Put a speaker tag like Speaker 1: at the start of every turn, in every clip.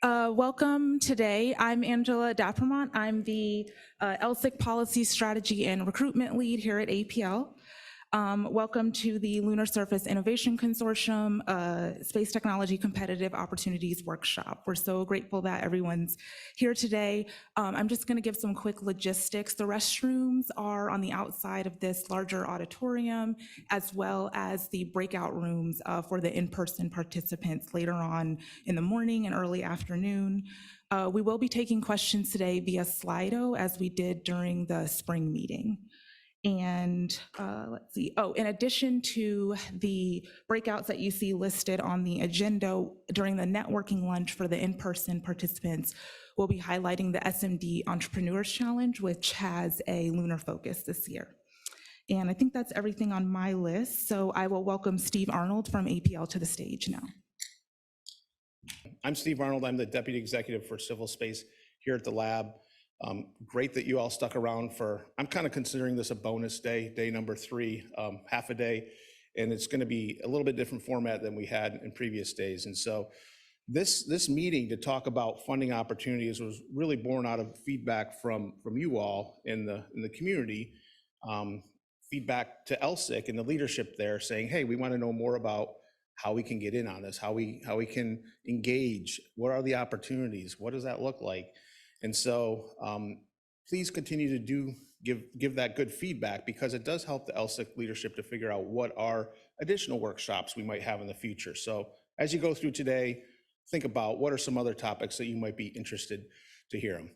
Speaker 1: Welcome today. I'm Angela Dapremont. I'm the LSIC Policy Strategy and Recruitment Lead here at APL. Welcome to the Lunar Surface Innovation Consortium Space Technology Competitive Opportunities Workshop. We're so grateful that everyone's here today. I'm just going to give some quick logistics. The restrooms are on the outside of this larger auditorium, as well as the breakout rooms for the in-person participants later on in the morning and early afternoon. We will be taking questions today via Slido, as we did during the spring meeting. And let's see, in addition to the breakouts that you see listed on the agenda during the networking lunch for the in-person participants, we'll be highlighting the SMD Entrepreneurs Challenge, which has a lunar focus this year. And I think that's everything on my list. So I will welcome Steve Arnold from APL to the stage now.
Speaker 2: I'm Steve Arnold. I'm the Deputy Executive for Civil Space here at the lab. Great that you all stuck around for, I'm kind of considering this a bonus day, day number 3, half a day, and it's going to be a little bit different format than we had in previous days. And so this meeting to talk about funding opportunities was really born out of feedback from you all in the community, feedback to LSIC and the leadership there saying, hey, we want to know more about how we can get in on this, how we can engage, what are the opportunities, what does that look like? And so please continue to give that good feedback, because it does help the LSIC leadership to figure out what are additional workshops we might have in the future. So as you go through today, think about what are some other topics that you might be interested to hear them.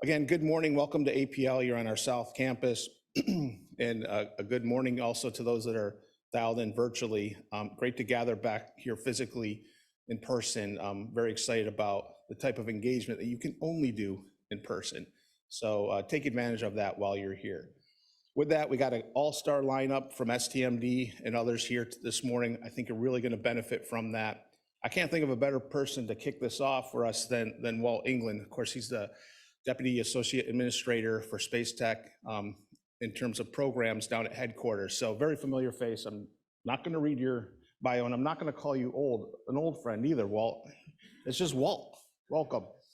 Speaker 2: Again, good morning. Welcome to APL. You're on our South Campus. And a good morning also to those that are dialed in virtually. Great to gather back here physically in person. I'm very excited about the type of engagement that you can only do in person. So take advantage of that while you're here. With that, we got an all-star lineup from STMD and others here this morning. I think you're really going to benefit from that. I can't think of a better person to kick this off for us than Walt England. Of course, he's the Deputy Associate Administrator for Space Tech in terms of programs down at headquarters. So very familiar face. I'm not going to read your bio, and I'm not going to call you an old friend either, Walt. It's just Walt. Welcome.